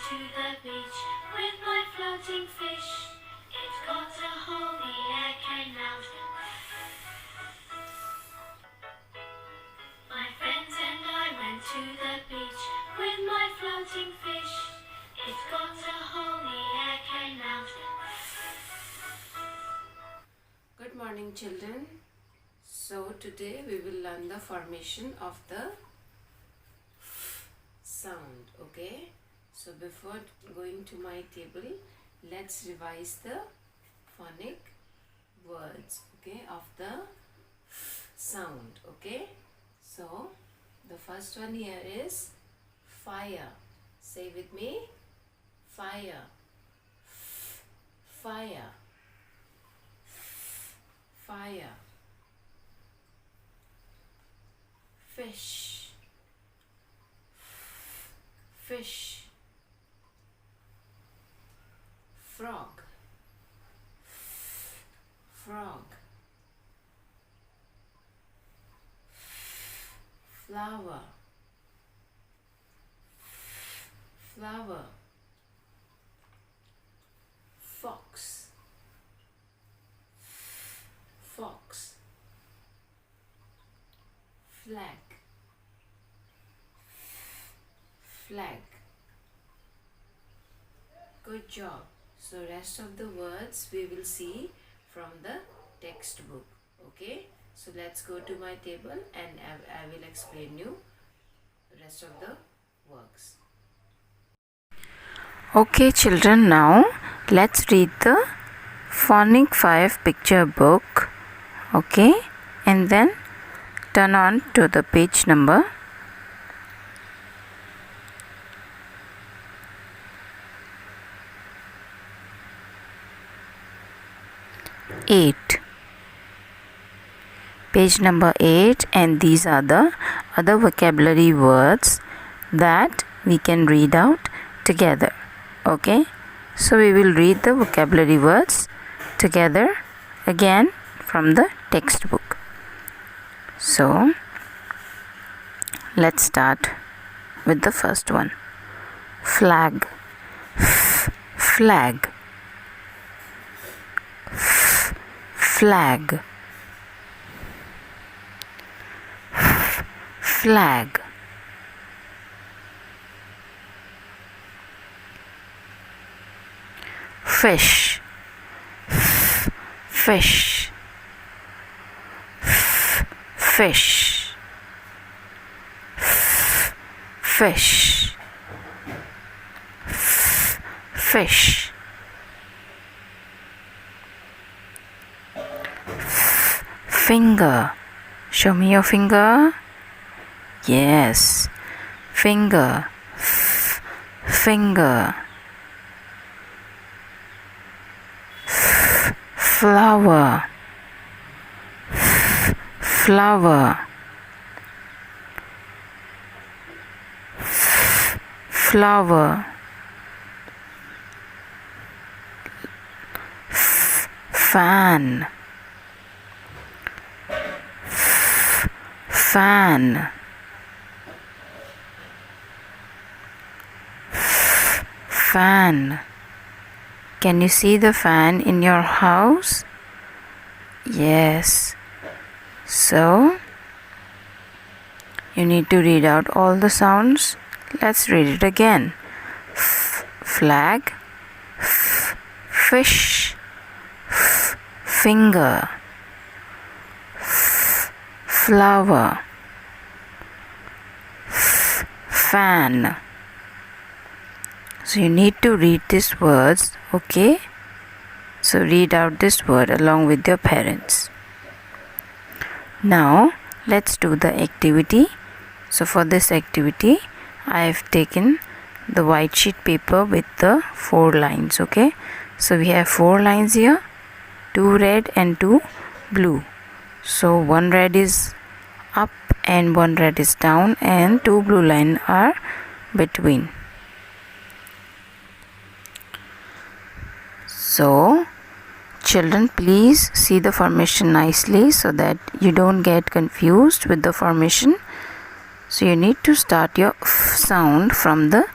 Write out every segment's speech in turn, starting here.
to the beach with my floating fish. It got a hole, the air came out. My friends and I went to the beach with my floating fish. It got a hole, the air came out. Good morning, children. So today we will learn the formation of the sound. Okay, so before going to my table, let's revise the phonic words, okay, of the sound. Okay, so the first one here is fire. Say with me, fire, fire, fire. Fish, fish. Frog, frog. Flower, flower. Fox, fox. Flag, flag. Good job. So rest of the words we will see from the textbook. Okay, so let's go to my table and I will explain you rest of the works. Okay children, now let's read the Phonic 5 picture book. Okay, and then turn on to the page number 8. Page number 8, and these are the other vocabulary words that we can read out together. Okay, so we will read the vocabulary words together again from the textbook. So let's start with the first one. Flag, flag, flag, flag. Fish, fish, fish, fish, fish. Finger. Show me your finger. Yes. Finger. Finger. Flower. Flower. Flower. Fan. Fan. Fan. Can you see the fan in your house? Yes. So you need to read out all the sounds. Let's read it again. Flag, fish, finger, flower, fan. So you need to read these words, okay? So read out this word along with your parents. Now let's do the activity. So for this activity, I have taken the white sheet paper with the 4 lines, okay? So we have 4 lines here, 2 red and 2 blue. So 1 red is up and 1 red is down, and 2 blue lines are between. So children, please see the formation nicely so that you don't get confused with the formation. So you need to start your sound from the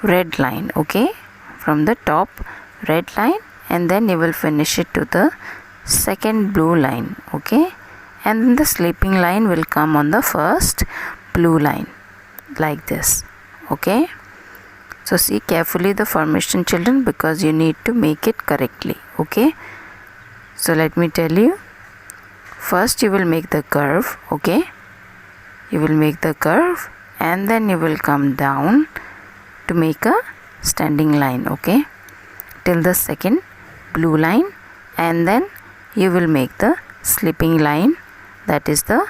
red line, okay, from the top red line, and then you will finish it to the second blue line, okay, and then the sleeping line will come on the first blue line like this, okay. So see carefully the formation, children, because you need to make it correctly, okay. So let me tell you, first you will make the curve, okay, you will make the curve and then you will come down to make a standing line, okay, till the second blue line, and then you will make the sleeping line, that is the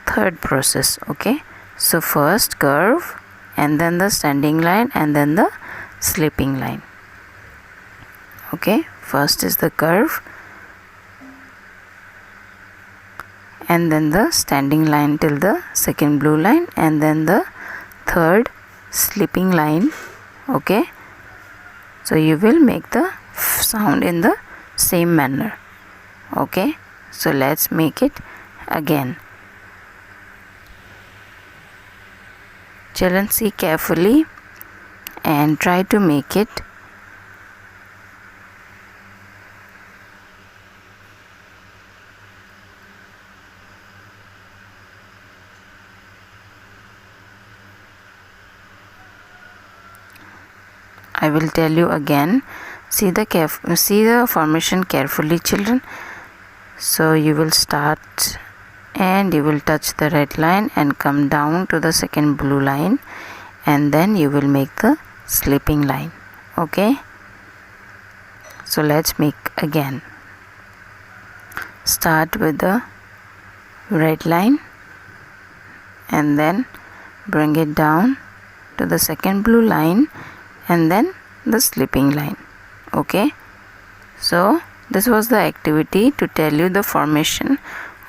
third process, okay. So first curve and then the standing line and then the sleeping line, okay. First is the curve and then the standing line till the second blue line, and then the third sleeping line, okay. So you will make the sound in the same manner, okay. So let's make it again. Children, see carefully and try to make it. I will tell you again. See the formation carefully, children. So you will start and you will touch the red line and come down to the second blue line, and then you will make the sleeping line, okay. So let's make again. Start with the red line and then bring it down to the second blue line and then the sleeping line, okay. So this was the activity to tell you the formation,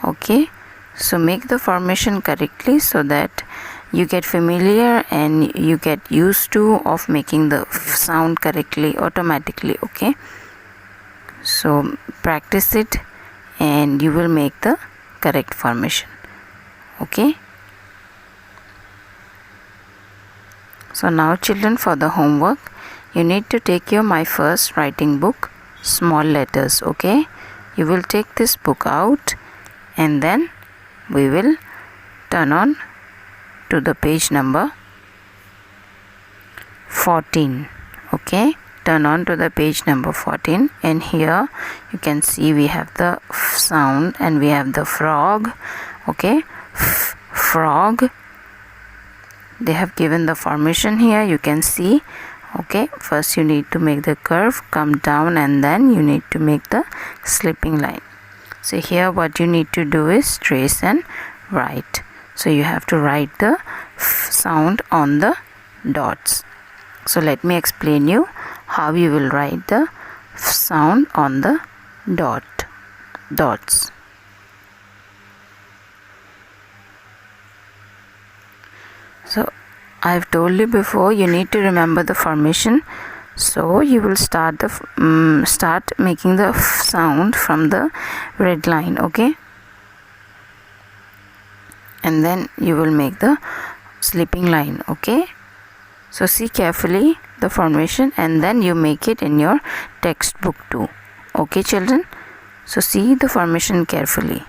okay. So make the formation correctly so that you get familiar and you get used to of making the sound correctly automatically, okay. So practice it and you will make the correct formation, okay. So now children, for the homework you need to take your My First Writing book, small letters, okay. You will take this book out and then we will turn on to the page number 14, okay. Turn on to the page number 14, and here you can see we have the sound and we have the frog, okay. Frog, they have given the formation here, you can see, okay. First you need to make the curve, come down, and then you need to make the sleeping line. So here what you need to do is trace and write. So you have to write the sound on the dots. So let me explain you how you will write the sound on the dots. So I've told you before, you need to remember the formation. So you will start making the sound from the red line, okay, and then you will make the sleeping line, okay. So see carefully the formation and then you make it in your textbook too, okay children. So see the formation carefully.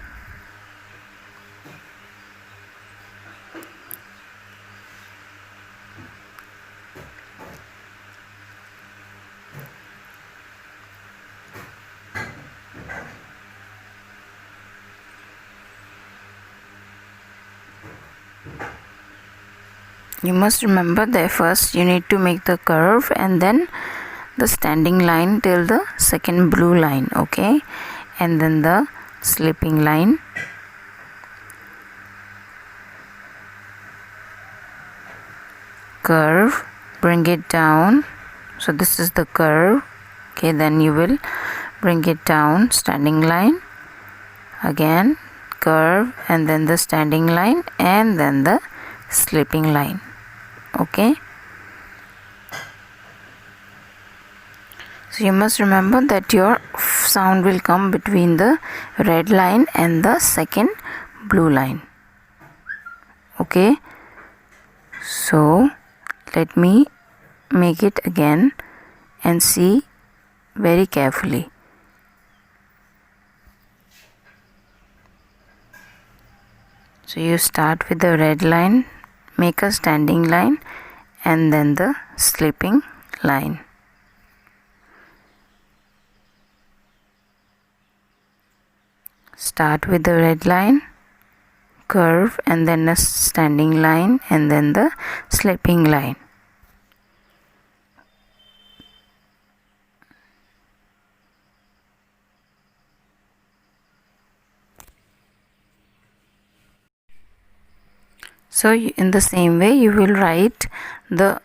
You must remember that first you need to make the curve and then the standing line till the second blue line, okay, and then the sleeping line, curve, bring it down. So this is the curve, okay, then you will bring it down, standing line, again curve, and then the standing line, and then the sleeping line, okay. So you must remember that your sound will come between the red line and the second blue line, okay. So let me make it again and see very carefully. So you start with the red line, make a standing line and then the slipping line. Start with the red line, curve and then a standing line and then the slipping line. So in the same way you will write the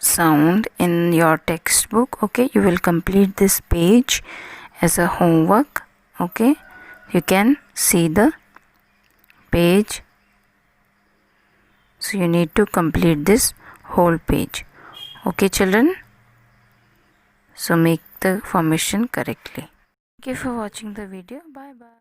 sound in your textbook. Okay, you will complete this page as a homework. Okay, you can see the page, so you need to complete this whole page. Okay children, so make the formation correctly. Thank you for watching the video. Bye bye.